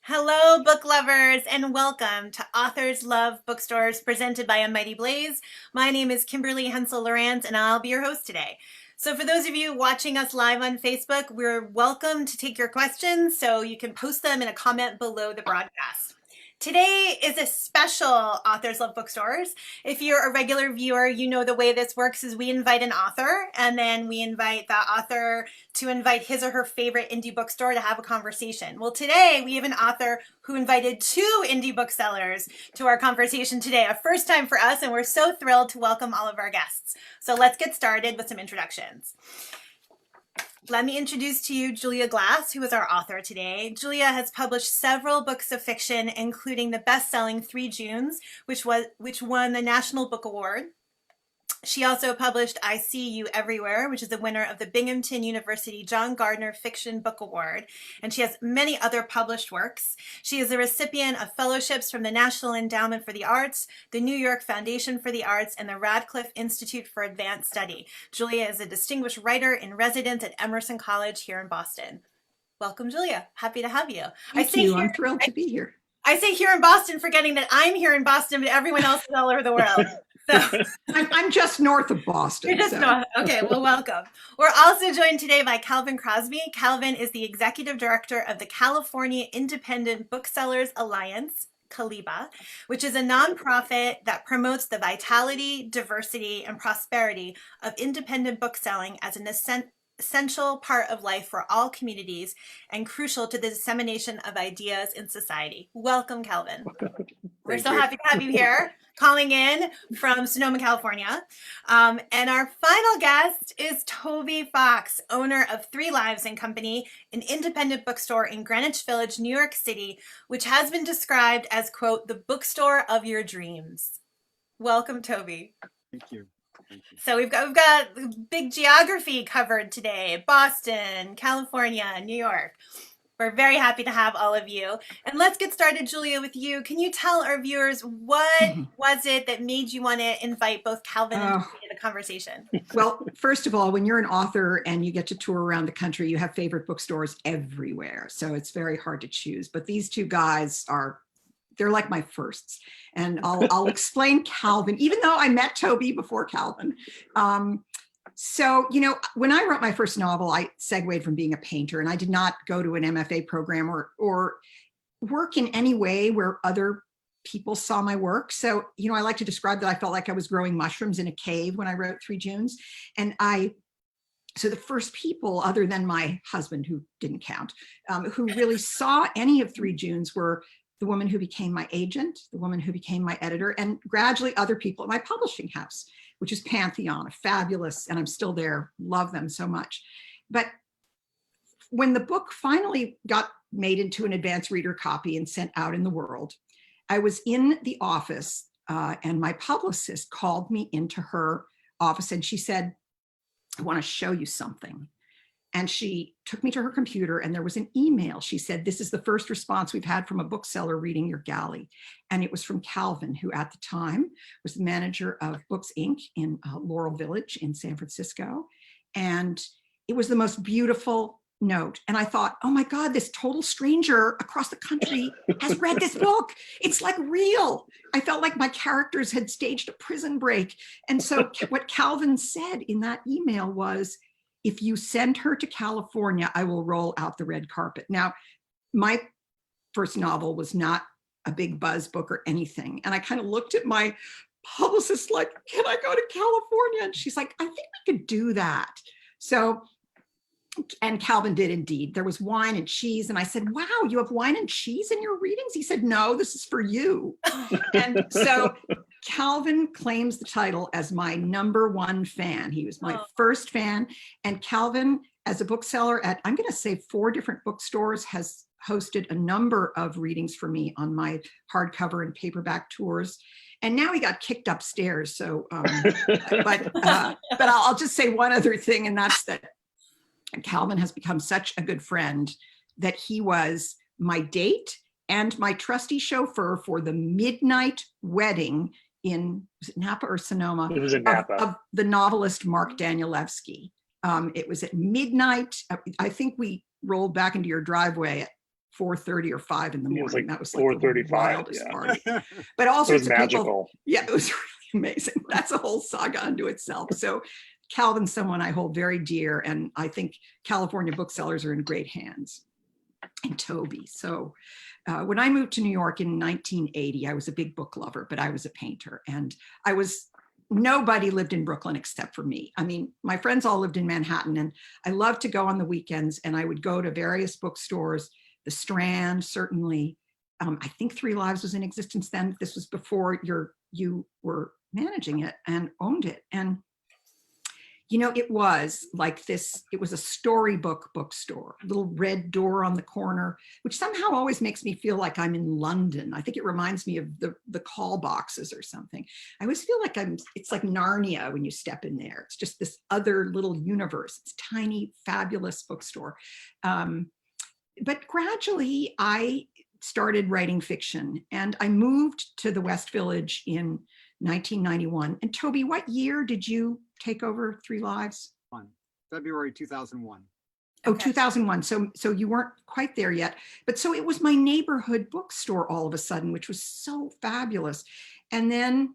Hello, book lovers, and welcome to Authors Love Bookstores presented by A Mighty Blaze. My name is Kimberly Hensle-Lowrance, and I'll be your host today. So for those of you watching us live on Facebook, we're welcome to take your questions, so you can post them in a comment below the broadcast. Today is a special Authors Love Bookstores. If you're a regular viewer, you know the way this works is we invite an author, and then we invite the author to invite his or her favorite indie bookstore to have a conversation. Well, today we have an author who invited two indie booksellers to our conversation today, a first time for us, and we're so thrilled to welcome all of our guests. So let's get started with some introductions. Let me introduce to you Julia Glass, who is our author today. Julia has published several books of fiction, including the best-selling 3 Junes, which won the National Book Award. She also published I See You Everywhere, which is the winner of the Binghamton University John Gardner Fiction Book Award, and she has many other published works. She is a recipient of fellowships from the National Endowment for the Arts, the New York Foundation for the Arts, and the Radcliffe Institute for Advanced Study. Julia is a distinguished writer in residence at Emerson College here in Boston. Welcome, Julia. Happy to have you. Thank you. I'm thrilled to be here. I say here in Boston, forgetting that I'm here in Boston, but everyone else is all over the world. So I'm just north of Boston. You're just north. Okay, well, welcome. We're also joined today by Calvin Crosby. Calvin is the executive director of the California Independent Booksellers Alliance, CALIBA, which is a nonprofit that promotes the vitality, diversity, and prosperity of independent bookselling as an essential part of life for all communities and crucial to the dissemination of ideas in society. Welcome, Calvin. We're so happy to have you here, calling in from Sonoma, California. And our final guest is Toby Fox, owner of 3 Lives and Company, an independent bookstore in Greenwich Village, New York City, which has been described as, quote, the bookstore of your dreams. Welcome, Toby. Thank you. So we've got big geography covered today: Boston, California, New York. We're very happy to have all of you. And let's get started, Julia, with you. Can you tell our viewers what was it that made you want to invite both Calvin and Toby to the conversation? Well, first of all, when you're an author and you get to tour around the country, you have favorite bookstores everywhere. So it's very hard to choose. But these two guys they're like my firsts. And I'll explain Calvin, even though I met Toby before Calvin. So, you know, when I wrote my first novel, I segued from being a painter, and I did not go to an MFA program or work in any way where other people saw my work. So, you know, I like to describe that I felt like I was growing mushrooms in a cave when I wrote 3 Junes. And so the first people, other than my husband, who didn't count, who really saw any of 3 Junes were the woman who became my agent, the woman who became my editor, and gradually other people at my publishing house, which is Pantheon, a fabulous, and I'm still there, love them so much. But when the book finally got made into an advanced reader copy and sent out in the world, I was in the office and my publicist called me into her office and she said, I want to show you something. And she took me to her computer and there was an email. She said, this is the first response we've had from a bookseller reading your galley. And it was from Calvin, who at the time was the manager of Books Inc. in Laurel Village in San Francisco. And it was the most beautiful note. And I thought, oh my God, this total stranger across the country has read this book. It's like real. I felt like my characters had staged a prison break. And so what Calvin said in that email was, if you send her to California, I will roll out the red carpet. Now, my first novel was not a big buzz book or anything. And I kind of looked at my publicist like, can I go to California? And she's like, I think we could do that. So, and Calvin did indeed. There was wine and cheese. And I said, wow, you have wine and cheese in your readings? He said, no, this is for you. And so Calvin claims the title as my #1 fan. He was my first fan. And Calvin, as a bookseller at, I'm going to say 4 different bookstores, has hosted a number of readings for me on my hardcover and paperback tours. And now he got kicked upstairs. So, but I'll just say one other thing, and that's that Calvin has become such a good friend that he was my date and my trusty chauffeur for the midnight wedding in, was it Napa or Sonoma? It was in Napa. Of the novelist Mark Danielewski. It was at midnight. I think we rolled back into your driveway at 4:30 or 5 in the It was morning. like That was like the 4:35. wildest Yeah. party. But all It was sorts of people. magical. Yeah, it was really amazing. That's a whole saga unto itself. So Calvin's someone I hold very dear, and I think California booksellers are in great hands. And Toby. So when I moved to New York in 1980, I was a big book lover, but I was a painter, and nobody lived in Brooklyn except for me. I mean, my friends all lived in Manhattan, and I loved to go on the weekends, and I would go to various bookstores, the Strand, certainly. I think Three Lives was in existence then. This was before you were managing it and owned it. And it was like this, it was a storybook bookstore, little red door on the corner, which somehow always makes me feel like I'm in London. I think it reminds me of the call boxes or something. I always feel like it's like Narnia when you step in there. It's just this other little universe. It's tiny, fabulous bookstore. But gradually I started writing fiction, and I moved to the West Village in 1991. And Toby, what year did you take over Three Lives? February 2001. Oh, Okay. 2001. So you weren't quite there yet. But so it was my neighborhood bookstore all of a sudden, which was so fabulous. And then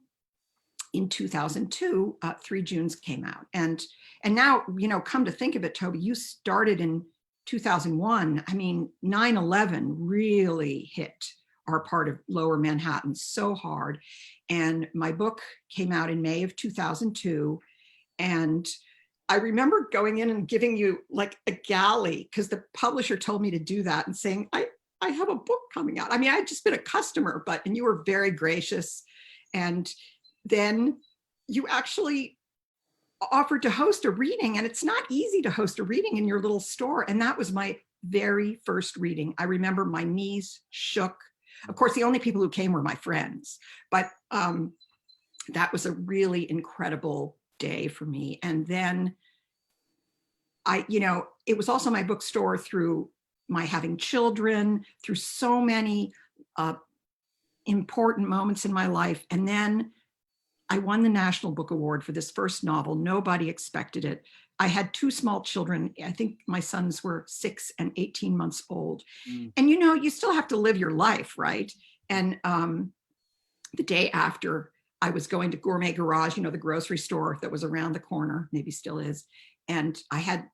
in 2002, Three Junes came out. And now, come to think of it, Toby, you started in 2001. I mean, 9/11 really hit our part of Lower Manhattan so hard. And my book came out in May of 2002. And I remember going in and giving you like a galley, because the publisher told me to do that, and saying, I have a book coming out. I mean, I had just been a customer, and you were very gracious. And then you actually offered to host a reading, and it's not easy to host a reading in your little store. And that was my very first reading. I remember my knees shook. Of course, the only people who came were my friends, but that was a really incredible day for me. And then it was also my bookstore through my having children, through so many important moments in my life. And then I won the National Book Award for this first novel. Nobody expected it. I had two small children. I think my sons were 6 and 18 months old. And you still have to live your life, right? And the day after, I was going to Gourmet Garage, the grocery store that was around the corner, maybe still is. And I had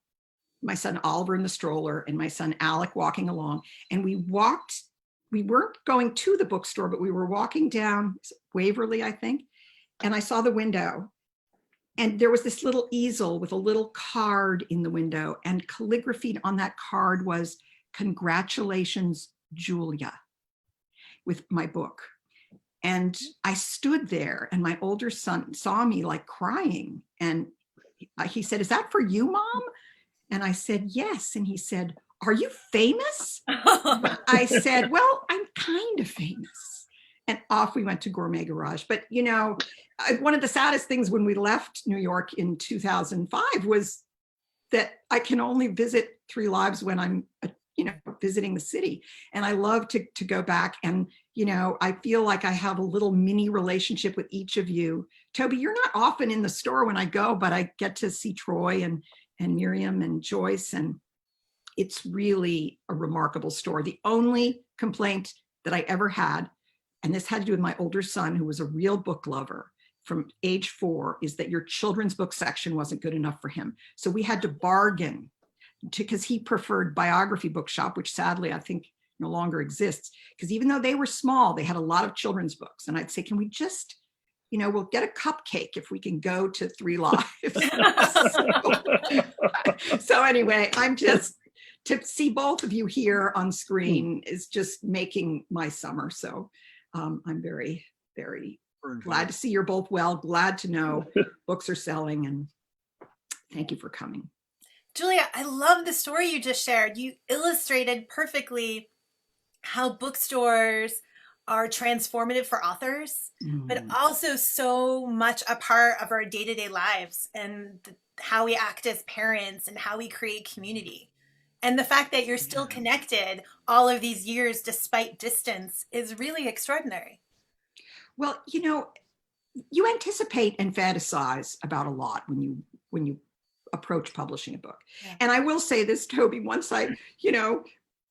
my son Oliver in the stroller and my son Alec walking along. And we weren't going to the bookstore, but we were walking down Waverly, I think. And I saw the window, and there was this little easel with a little card in the window, and calligraphied on that card was "Congratulations, Julia," with my book. And I stood there, and my older son saw me like crying. And he said, "Is that for you, Mom?" And I said, "Yes." And he said, "Are you famous?" I said, "Well, I'm kind of famous." And off we went to Gourmet Garage. But, one of the saddest things when we left New York in 2005 was that I can only visit Three Lives when I'm, visiting the city. And I love to go back. And, I feel like I have a little mini relationship with each of you. Toby, you're not often in the store when I go, but I get to see Troy and Miriam and Joyce. And it's really a remarkable store. The only complaint that I ever had, and this had to do with my older son, who was a real book lover from age 4, is that your children's book section wasn't good enough for him. So we had to bargain, because he preferred Biography Bookshop, which sadly I think no longer exists, because even though they were small, they had a lot of children's books. And I'd say, can we just, we'll get a cupcake if we can go to Three Lives. So anyway, to see both of you here on screen is just making my summer. So I'm very, very glad to see you're both well, glad to know books are selling, and thank you for coming. Julia, I love the story you just shared. You illustrated perfectly how bookstores are transformative for authors, but also so much a part of our day-to-day lives, and how we act as parents and how we create community. And the fact that you're still connected all of these years despite distance is really extraordinary. Well, you anticipate and fantasize about a lot when you approach publishing a book. Yeah. And I will say this, Toby, once I,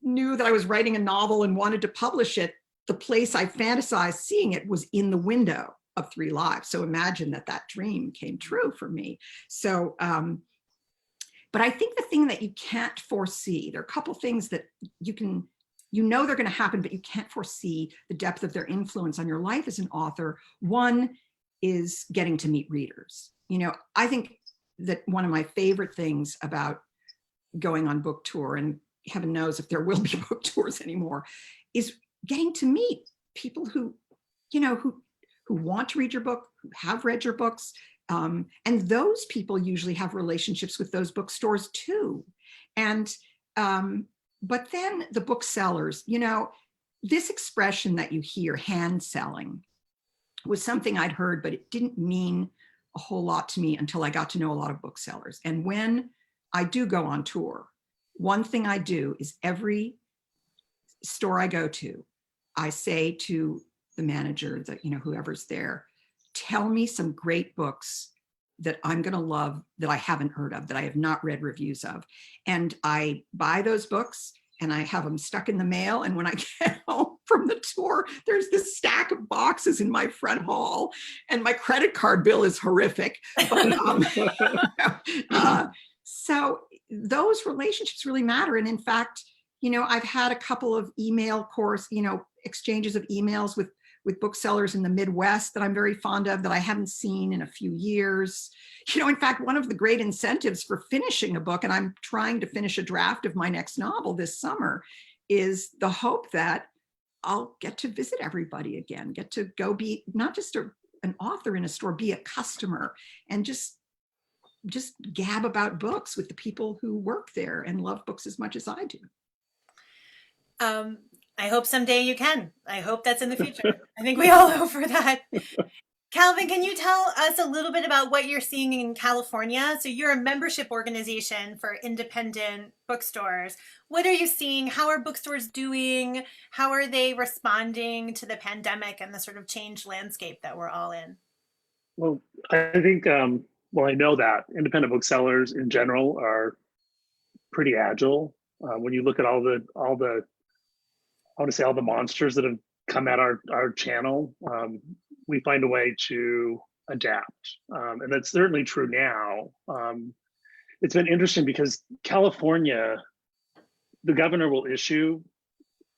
knew that I was writing a novel and wanted to publish it, the place I fantasized seeing it was in the window of 3 Lives. So imagine that dream came true for me. So, but I think the thing that you can't foresee, there are a couple things that they're going to happen, but you can't foresee the depth of their influence on your life as an author. One is getting to meet readers. I think that one of my favorite things about going on book tour, and heaven knows if there will be book tours anymore, is getting to meet people who want to read your book, who have read your books. And those people usually have relationships with those bookstores too. And, but then the booksellers, this expression that you hear, hand selling, was something I'd heard, but it didn't mean a whole lot to me until I got to know a lot of booksellers. And when I do go on tour, one thing I do is every store I go to, I say to the manager, that whoever's there, tell me some great books that I'm going to love, that I haven't heard of, that I have not read reviews of. And I buy those books and I have them stuck in the mail. And when I get home from the tour, there's this stack of boxes in my front hall, and my credit card bill is horrific. But, so those relationships really matter. And in fact, I've had a couple of email exchanges of emails with booksellers in the Midwest that I'm very fond of, that I haven't seen in a few years. In fact, one of the great incentives for finishing a book, and I'm trying to finish a draft of my next novel this summer, is the hope that I'll get to visit everybody again, get to go be not just an author in a store, be a customer, and just gab about books with the people who work there and love books as much as I do. I hope someday you can. I hope that's in the future. I think we all hope for that. Calvin, can you tell us a little bit about what you're seeing in California? So you're a membership organization for independent bookstores. What are you seeing? How are bookstores doing? How are they responding to the pandemic and the sort of changed landscape that we're all in? Well, I think, I know that independent booksellers in general are pretty agile. When you look at all the I want to say all the monsters that have come at our channel, we find a way to adapt. And that's certainly true now. It's been interesting because California, the governor will issue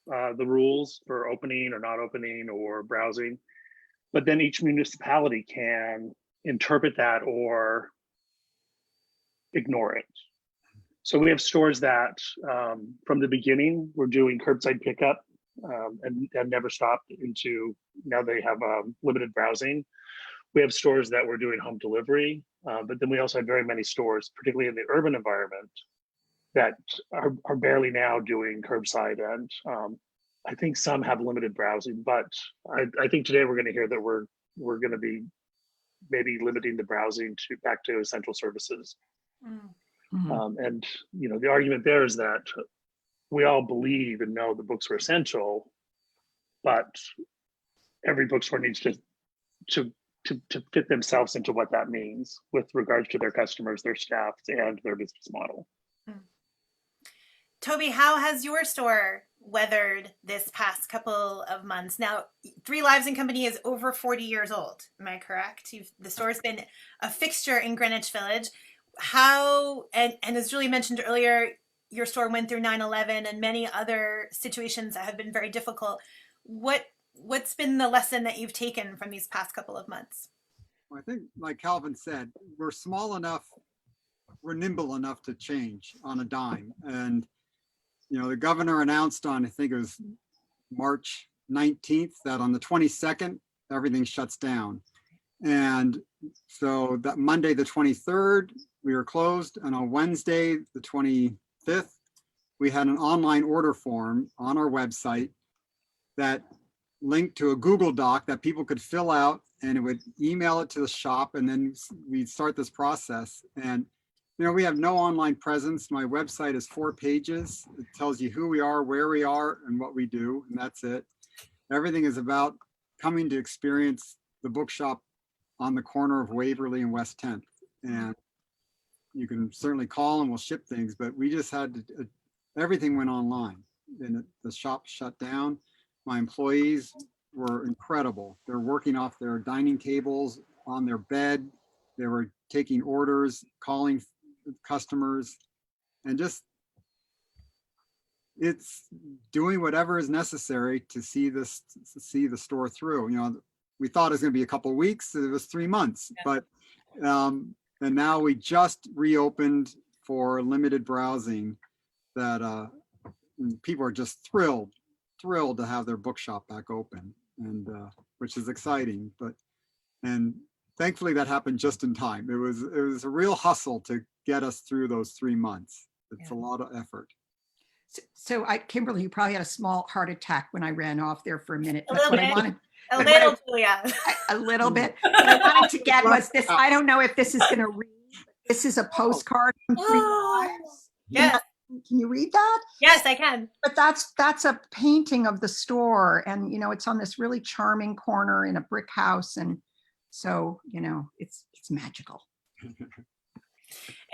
the rules for opening or not opening or browsing, but then each municipality can interpret that or ignore it. So we have stores that from the beginning were doing curbside pickup and never stopped into now they have limited browsing. We have stores that were doing home delivery, but then we also have very many stores, particularly in the urban environment, that are barely now doing curbside. And I think some have limited browsing, but I think today we're going to hear that we're going to be maybe limiting the browsing back to essential services. Mm-hmm. And the argument there is that we all believe and know the books are essential, but every bookstore needs to fit themselves into what that means with regards to their customers, their staff, and their business model. Toby, how has your store weathered this past couple of months? Now, 3 Lives and Company is over 40 years old. Am I correct? The store's been a fixture in Greenwich Village. How, and as Julie mentioned earlier, your store went through 9/11 and many other situations that have been very difficult. What's been the lesson that you've taken from these past couple of months? Well, I think, like Calvin said, we're small enough, we're nimble enough to change on a dime. And, the governor announced on, I think it was March 19th, that on the 22nd, everything shuts down. And so that Monday, the 23rd, we were closed. And on Wednesday, the 25th, we had an online order form on our website that linked to a Google Doc that people could fill out, and it would email it to the shop, and then we'd start this process. And we have no online presence. My website is 4 pages. It tells you who we are, where we are, and what we do, and that's it. Everything is about coming to experience the bookshop on the corner of Waverly and West 10th. And you can certainly call and we'll ship things, but we just had to, everything went online. and the shop shut down. My employees were incredible. They're working off their dining tables, on their bed. They were taking orders, calling customers, and just it's doing whatever is necessary to see the store through. You know, we thought it was going to be a couple of weeks. It was 3 months, but and now we just reopened for limited browsing. That people are just thrilled to have their bookshop back open, and which is exciting. And thankfully that happened just in time. It was a real hustle to get us through those 3 months. It's a lot of effort. So Kimberly, you probably had a small heart attack when I ran off there for a minute. A little bit. Julia. A little bit. What I wanted to get was this. I don't know if this is going to read. This is a postcard from 3 Lives. Yes. Can you read that? Yes, I can. But that's a painting of the store, and you know it's on this really charming corner in a brick house, and so you know it's magical.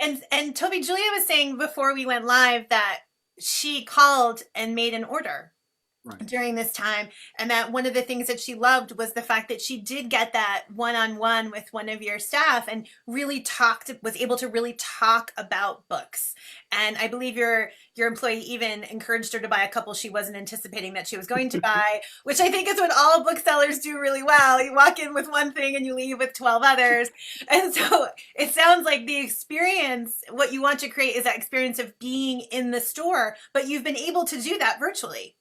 And Toby, Julia was saying before we went live that she called and made an order during this time, and that one of the things that she loved was the fact that she did get that one-on-one with one of your staff and really was able to really talk about books. And I believe your employee even encouraged her to buy a couple she wasn't anticipating that she was going to buy, which I think is what all booksellers do really well. You walk in with one thing and you leave with 12 others. And so it sounds like the experience, what you want to create is that experience of being in the store, but you've been able to do that virtually.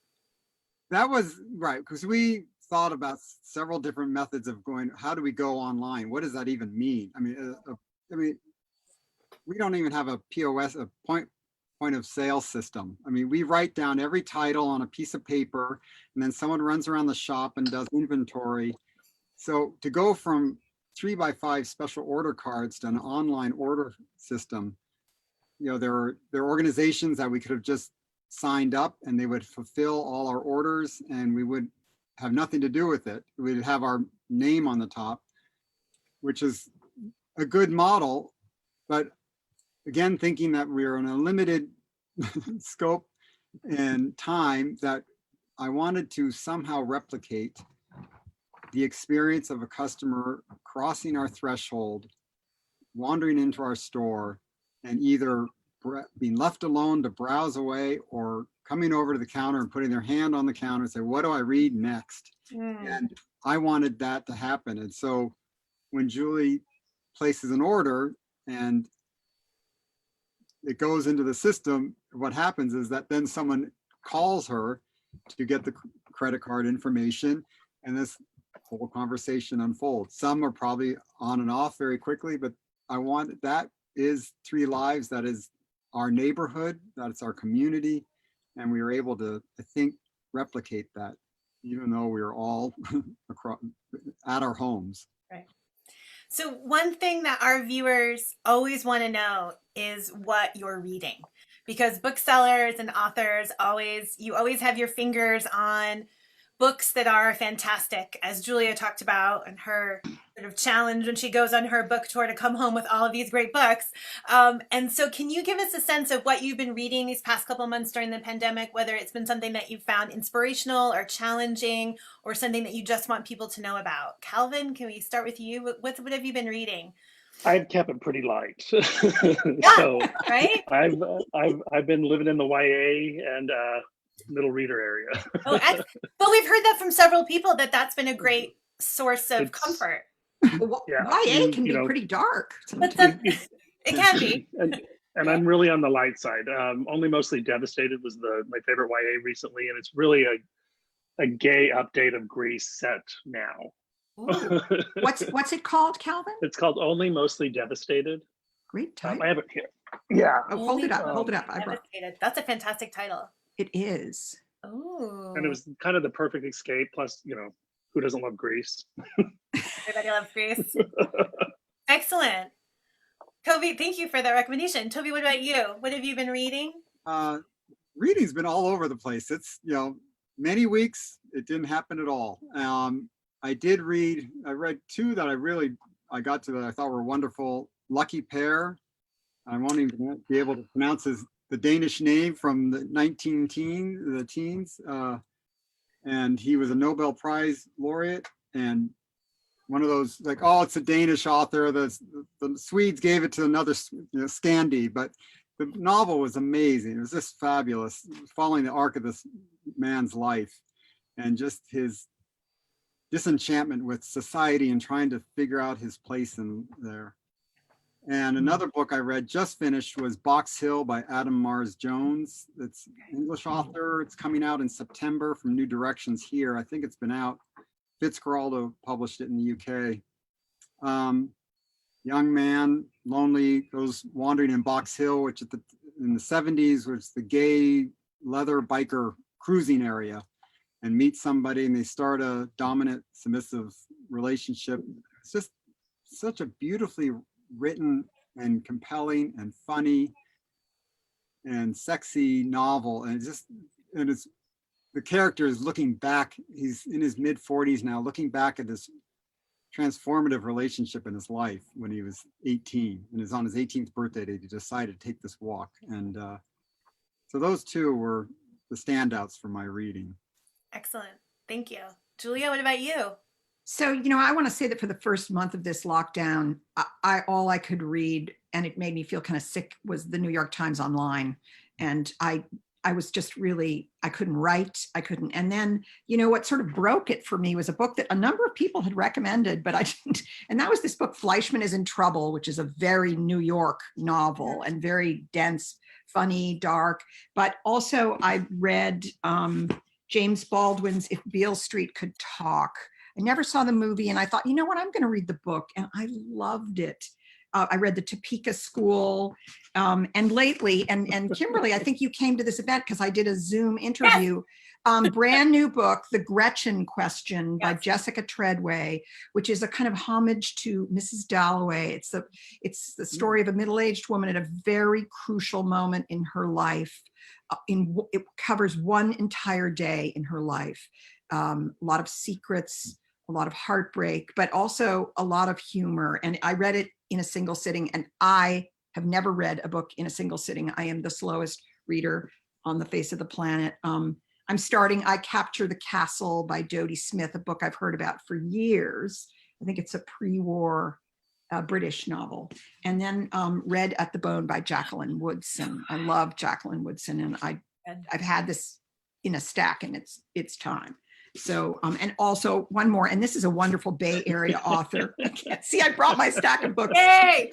That was right, because we thought about several different methods of going, how do we go online? What does that even mean? I mean, we don't even have a POS, a point of sale system. I mean, we write down every title on a piece of paper, and then someone runs around the shop and does inventory. So to go from 3x5 special order cards to an online order system, you know, there are organizations that we could have just signed up and they would fulfill all our orders and we would have nothing to do with it. We'd have our name on the top, which is a good model. But again, thinking that we're in a limited scope and time, that I wanted to somehow replicate the experience of a customer crossing our threshold, wandering into our store, and either being left alone to browse away or coming over to the counter and putting their hand on the counter and say, what do I read next? And I wanted that to happen. And so when Julie places an order and it goes into the system, what happens is that then someone calls her to get the credit card information, and this whole conversation unfolds. Some are probably on and off very quickly, but I want, that is 3 Lives, that is our neighborhood, that's our community, and we were able to, I think, replicate that, even though we were all across, at our homes. Right. So one thing that our viewers always want to know is what you're reading, because booksellers and authors you always have your fingers on books that are fantastic, as Julia talked about, and her sort of challenge when she goes on her book tour to come home with all of these great books. And so can you give us a sense of what you've been reading these past couple months during the pandemic, whether it's been something that you found inspirational or challenging or something that you just want people to know about? Calvin, can we start with you? What have you been reading? I've kept it pretty light. Yeah, so right? I've been living in the YA and middle reader area. Oh, but we've heard that from several people that's been a great source of comfort. Yeah, YA can be pretty dark. But it can be. And I'm really on the light side. Only Mostly Devastated was my favorite YA recently, and it's really a gay update of Grease set now. What's it called, Calvin? It's called Only Mostly Devastated. Great title. I have it here. Yeah. Oh, hold it up. Hold it up. That's a fantastic title. It is. Oh. And it was kind of the perfect escape. Plus, you know, who doesn't love Grease? Everybody loves Grease. Excellent. Toby, thank you for that recommendation. Toby, what about you? What have you been reading? Reading's been all over the place. It's, you know, many weeks it didn't happen at all. I read 2 that I got to that I thought were wonderful. Lucky Pair. I won't even be able to pronounce the Danish name from the the teens. And he was a Nobel Prize laureate, and one of those like, oh, it's a Danish author. The Swedes gave it to another, Scandi, but the novel was amazing. It was just fabulous, following the arc of this man's life and just his disenchantment with society and trying to figure out his place in there. And another book I read, just finished, was Box Hill by Adam Mars Jones. It's an English author. It's coming out in September from New Directions here. I think it's been out. Fitzcarraldo published it in the UK. Young man, lonely, goes wandering in Box Hill, which in the 70s was the gay leather biker cruising area, and meets somebody, and they start a dominant, submissive relationship. It's just such a beautifully written and compelling and funny and sexy novel. And it's the character is looking back. He's in his mid 40s now, looking back at this transformative relationship in his life when he was 18, and it's on his 18th birthday that he decided to take this walk. And so those two were the standouts for my reading. Excellent. Thank you. Julia, what about you? So, I want to say that for the first month of this lockdown, all I could read, and it made me feel kind of sick, was the New York Times Online. And I was just really, I couldn't write. I couldn't. And then, what sort of broke it for me was a book that a number of people had recommended, but I didn't. And that was this book, Fleischman is in Trouble, which is a very New York novel and very dense, funny, dark. But also I read James Baldwin's If Beale Street Could Talk. I never saw the movie, and I thought, I'm going to read the book, and I loved it. I read the Topeka School, and lately, and Kimberly, I think you came to this event because I did a Zoom interview. Yes. Brand new book, The Gretchen Question by Jessica Treadway, which is a kind of homage to Mrs. Dalloway. It's the story of a middle-aged woman at a very crucial moment in her life. It covers one entire day in her life. A lot of secrets, a lot of heartbreak, but also a lot of humor. And I read it in a single sitting, and I have never read a book in a single sitting. I am the slowest reader on the face of the planet. I'm starting I Capture the Castle by Dodie Smith, a book I've heard about for years. I think it's a pre-war British novel. And then Red at the Bone by Jacqueline Woodson. I love Jacqueline Woodson, and I've had this in a stack, and it's time. So, and also one more, and this is a wonderful Bay Area author. I can't see, I brought my stack of books. Yay!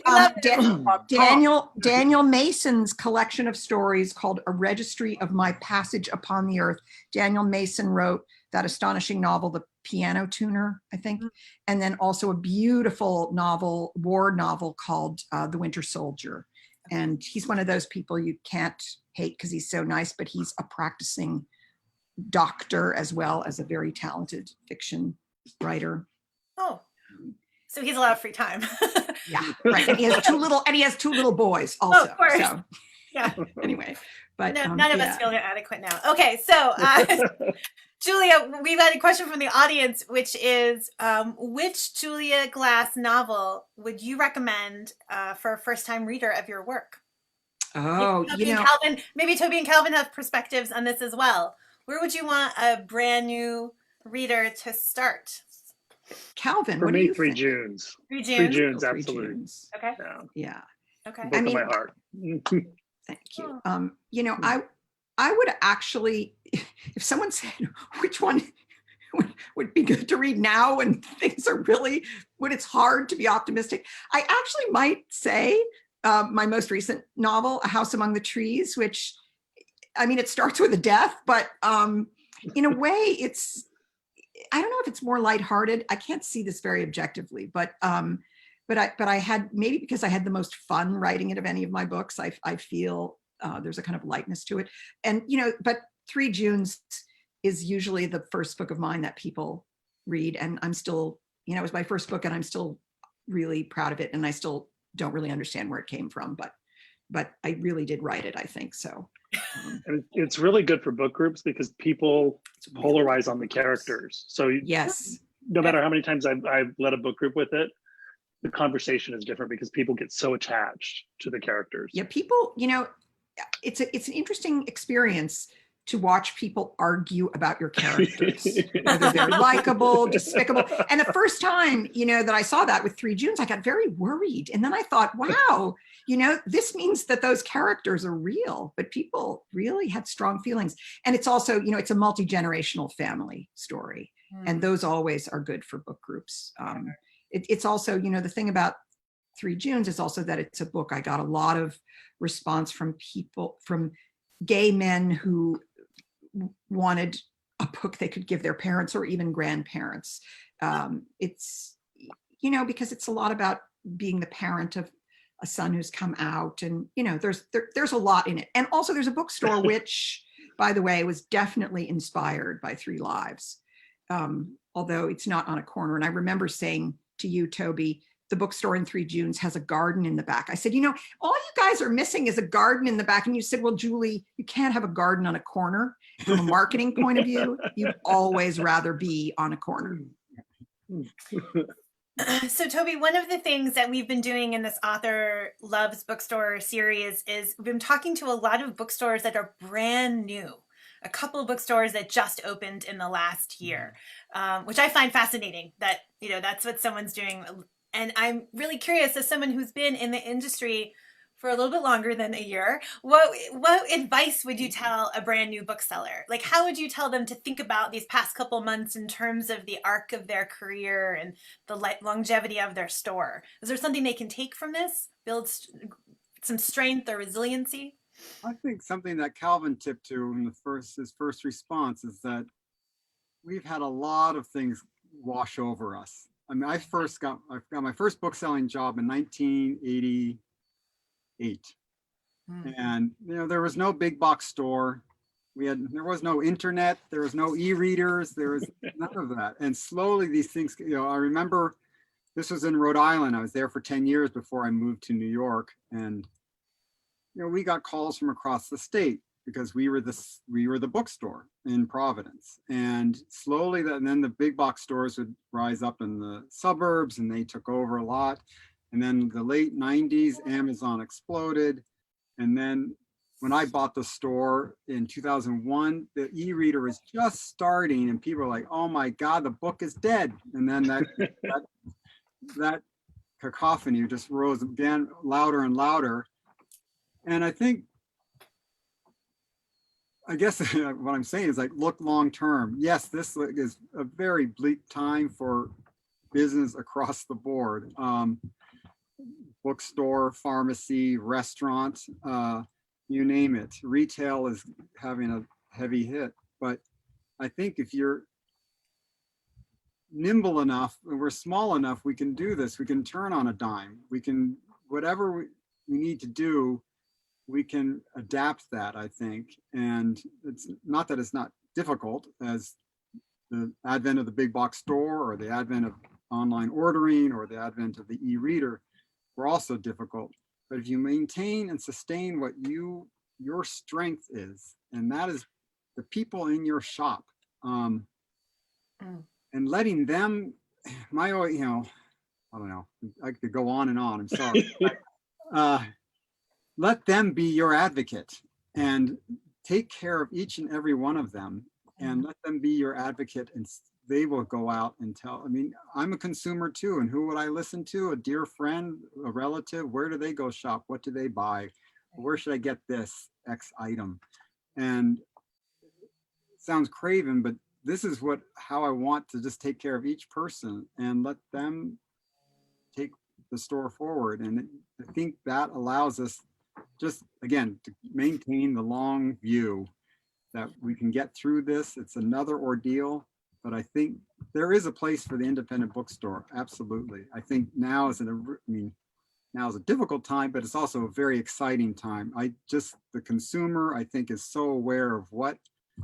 Daniel Mason's collection of stories called A Registry of My Passage Upon the Earth. Daniel Mason wrote that astonishing novel, The Piano Tuner, I think, and then also a beautiful novel, war novel called The Winter Soldier. And he's one of those people you can't hate because he's so nice, but he's a practicing doctor as well as a very talented fiction writer. Oh, so he's a lot of free time. Yeah, right. And he has two little boys also. Oh, of course. So, yeah. Anyway, but none of us feel adequate now. Okay, so Julia, we've got a question from the audience, which is, which Julia Glass novel would you recommend for a first-time reader of your work? Oh, maybe Toby and Calvin have perspectives on this as well. Where would you want a brand new reader to start? Calvin, for what me, do you 3 think? Junes. 3 Junes? 3 Junes, 3 absolutely. Junes. Okay. Yeah. Okay. Book of my heart. Thank you. I would actually, if someone said which one would be good to read now when things are when it's hard to be optimistic, I actually might say my most recent novel, A House Among the Trees, which, it starts with a death, but in a way I don't know if it's more lighthearted. I can't see this very objectively, but I had, maybe because I had the most fun writing it of any of my books, I feel there's a kind of lightness to it. And, but 3 Junes is usually the first book of mine that people read. And I'm still, it was my first book, and I'm still really proud of it. And I still don't really understand where it came from, but I really did write it, I think so. And it's really good for book groups because people polarize on the characters. So yes, no matter how many times I've led a book group with it, the conversation is different because people get so attached to the characters. Yeah, people, it's an interesting experience to watch people argue about your characters, whether they're likable, despicable. And the first time, that I saw that with 3 Junes, I got very worried. And then I thought, wow, this means that those characters are real, but people really had strong feelings. And it's also, it's a multi-generational family story. And those always are good for book groups. It's also, the thing about 3 Junes is also that it's a book. I got a lot of response from people, from gay men who wanted a book they could give their parents or even grandparents. It's, because it's a lot about being the parent of a son who's come out, and there's a lot in it. And also there's a bookstore which, by the way, was definitely inspired by 3 Lives, although it's not on a corner. And I remember saying to you, Toby, the bookstore in 3 Junes has a garden in the back. I said, all you guys are missing is a garden in the back. And you said, well, Julie, you can't have a garden on a corner. From a marketing point of view, you'd always rather be on a corner. So Toby, one of the things that we've been doing in this Author Loves Bookstore series is we've been talking to a lot of bookstores that are brand new. A couple of bookstores that just opened in the last year, which I find fascinating that, that's what someone's doing. And I'm really curious, as someone who's been in the industry for a little bit longer than a year, what advice would you tell a brand new bookseller? Like, how would you tell them to think about these past couple months in terms of the arc of their career and the longevity of their store? Is there something they can take from this, build some strength or resiliency? I think something that Calvin tipped to in his first response is that we've had a lot of things wash over us. I mean, I got my first book selling job in 1988. And there was no big box store. There was no internet, there was no e-readers, there was none of that. And slowly these things, I remember this was in Rhode Island. I was there for 10 years before I moved to New York. And we got calls from across the state because we were the bookstore in Providence. And slowly then the big box stores would rise up in the suburbs and they took over a lot. And then the late 90s, Amazon exploded. And then when I bought the store in 2001, the e-reader was just starting and people were like, oh my God, the book is dead. And then that cacophony just rose again louder and louder. And I guess what I'm saying is like, look long term. Yes, this is a very bleak time for business across the board. Bookstore, pharmacy, restaurant, you name it. Retail is having a heavy hit. But I think if you're nimble enough and we're small enough, we can do this. We can turn on a dime. We can, whatever we need to do, we can adapt that, I think. And it's not that it's not difficult, as the advent of the big box store or the advent of online ordering or the advent of the e-reader were also difficult. But if you maintain and sustain what your strength is, and that is the people in your shop, and letting them, I don't know, I could go on and on, I'm sorry. Let them be your advocate and take care of each and every one of them and let them be your advocate, and they will go out and tell. I mean, I'm a consumer too, and who would I listen to? A dear friend, a relative? Where do they go shop? What do they buy? Where should I get this X item? And it sounds craven, but this is how I want to just take care of each person and let them take the store forward. And I think that allows us just, again, to maintain the long view that we can get through this. It's another ordeal, but I think there is a place for the independent bookstore. Absolutely. I think now is a difficult time, but it's also a very exciting time. The consumer, I think, is so aware of what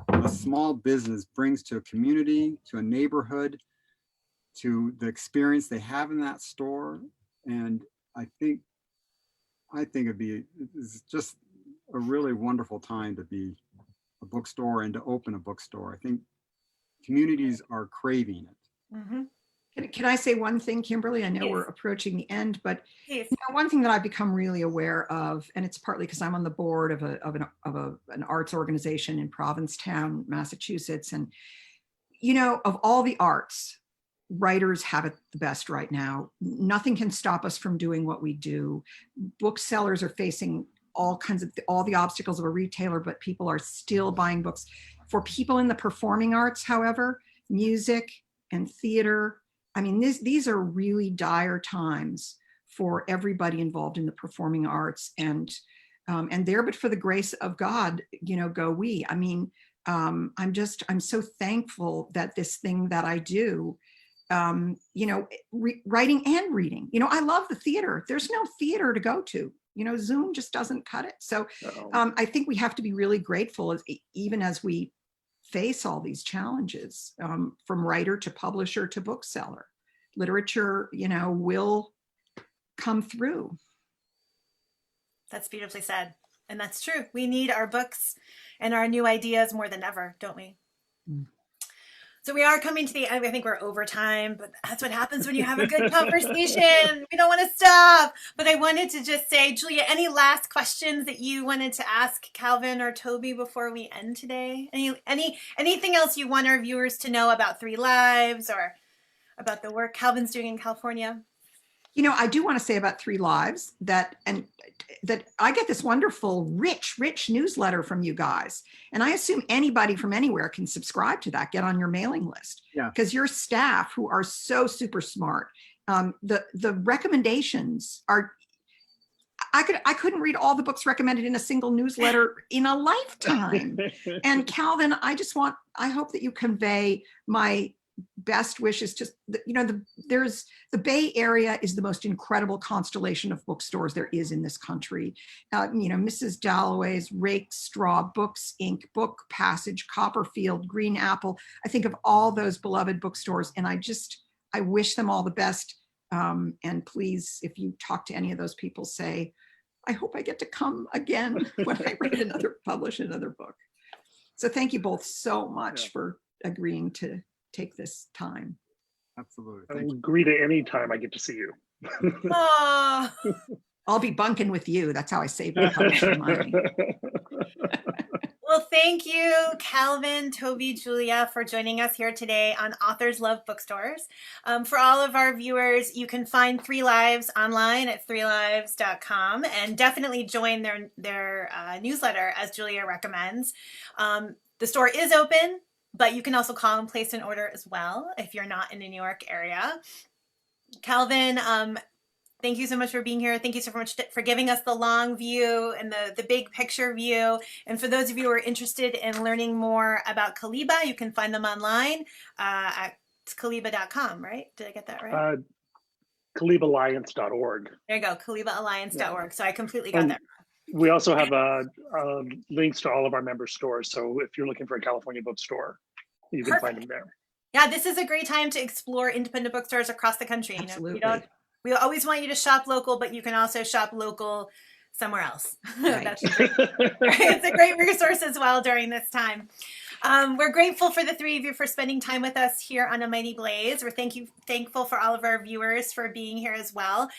a small business brings to a community, to a neighborhood, to the experience they have in that store. And I think it's just a really wonderful time to be a bookstore and to open a bookstore. I think communities are craving it. Mm-hmm. Can I say one thing, Kimberly? I know Yes. we're approaching the end, but Please. one thing that I've become really aware of, and it's partly because I'm on the board of an arts organization in Provincetown, Massachusetts, and of all the arts, writers have it the best right now. Nothing can stop us from doing what we do. Booksellers are facing all the obstacles of a retailer, but people are still buying books. For people in the performing arts, however, music and theater, I mean, these are really dire times for everybody involved in the performing arts, and there, but for the grace of God, go we. I mean, I'm so thankful that this thing that I do, writing and reading, I love the theater. There's no theater to go to, Zoom just doesn't cut it. So I think we have to be really grateful even as we face all these challenges, from writer to publisher to bookseller. Literature, will come through. That's beautifully said. And that's true. We need our books and our new ideas more than ever, don't we? Mm. So we are coming to the end. I think we're over time, but that's what happens when you have a good conversation. We don't want to stop. But I wanted to just say, Julia, any last questions that you wanted to ask Calvin or Toby before we end today? Anything else you want our viewers to know about Three Lives or about the work Calvin's doing in California? I do want to say about Three Lives that I get this wonderful, rich newsletter from you guys. And I assume anybody from anywhere can subscribe to that, get on your mailing list. Yeah. Because your staff, who are so super smart, the recommendations are, I couldn't read all the books recommended in a single newsletter in a lifetime. And Calvin, I hope that you convey my best wishes to, there's the Bay Area is the most incredible constellation of bookstores there is in this country. Mrs. Dalloway's, Rake, Straw, Books Inc., Book Passage, Copperfield, Green Apple. I think of all those beloved bookstores, and I wish them all the best. And please, if you talk to any of those people, say, I hope I get to come again when I publish another book. So thank you both so much for agreeing to take this time. Absolutely. I Thank will you. agree to any time I get to see you. Oh, I'll be bunking with you. That's how I save my publishing money. well, thank you, Calvin, Toby, Julia, for joining us here today on Authors Love Bookstores. For all of our viewers, you can find Three Lives online at threelives.com and definitely join their newsletter, as Julia recommends. The store is open, but you can also call and place an order as well if you're not in the New York area. Calvin, thank you so much for being here. Thank you so much for giving us the long view and the big picture view. And for those of you who are interested in learning more about CALIBA, you can find them online at CALIBA.com, right? Did I get that right? CALIBAalliance.org. There you go, CALIBAalliance.org. So I completely got that. We also have links to all of our member stores. So if you're looking for a California bookstore, you can find them there. Yeah, this is a great time to explore independent bookstores across the country. Absolutely. We always want you to shop local, but you can also shop local somewhere else. Right. It's a great resource as well during this time. We're grateful for the three of you for spending time with us here on A Mighty Blaze. We're thankful for all of our viewers for being here as well.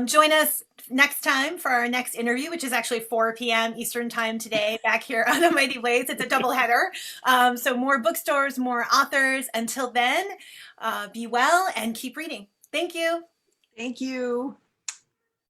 Join us next time for our next interview, which is actually 4 p.m. Eastern time today, back here on A Mighty Blaze. It's a double header. So more bookstores, more authors. Until then, be well and keep reading. Thank you. Thank you.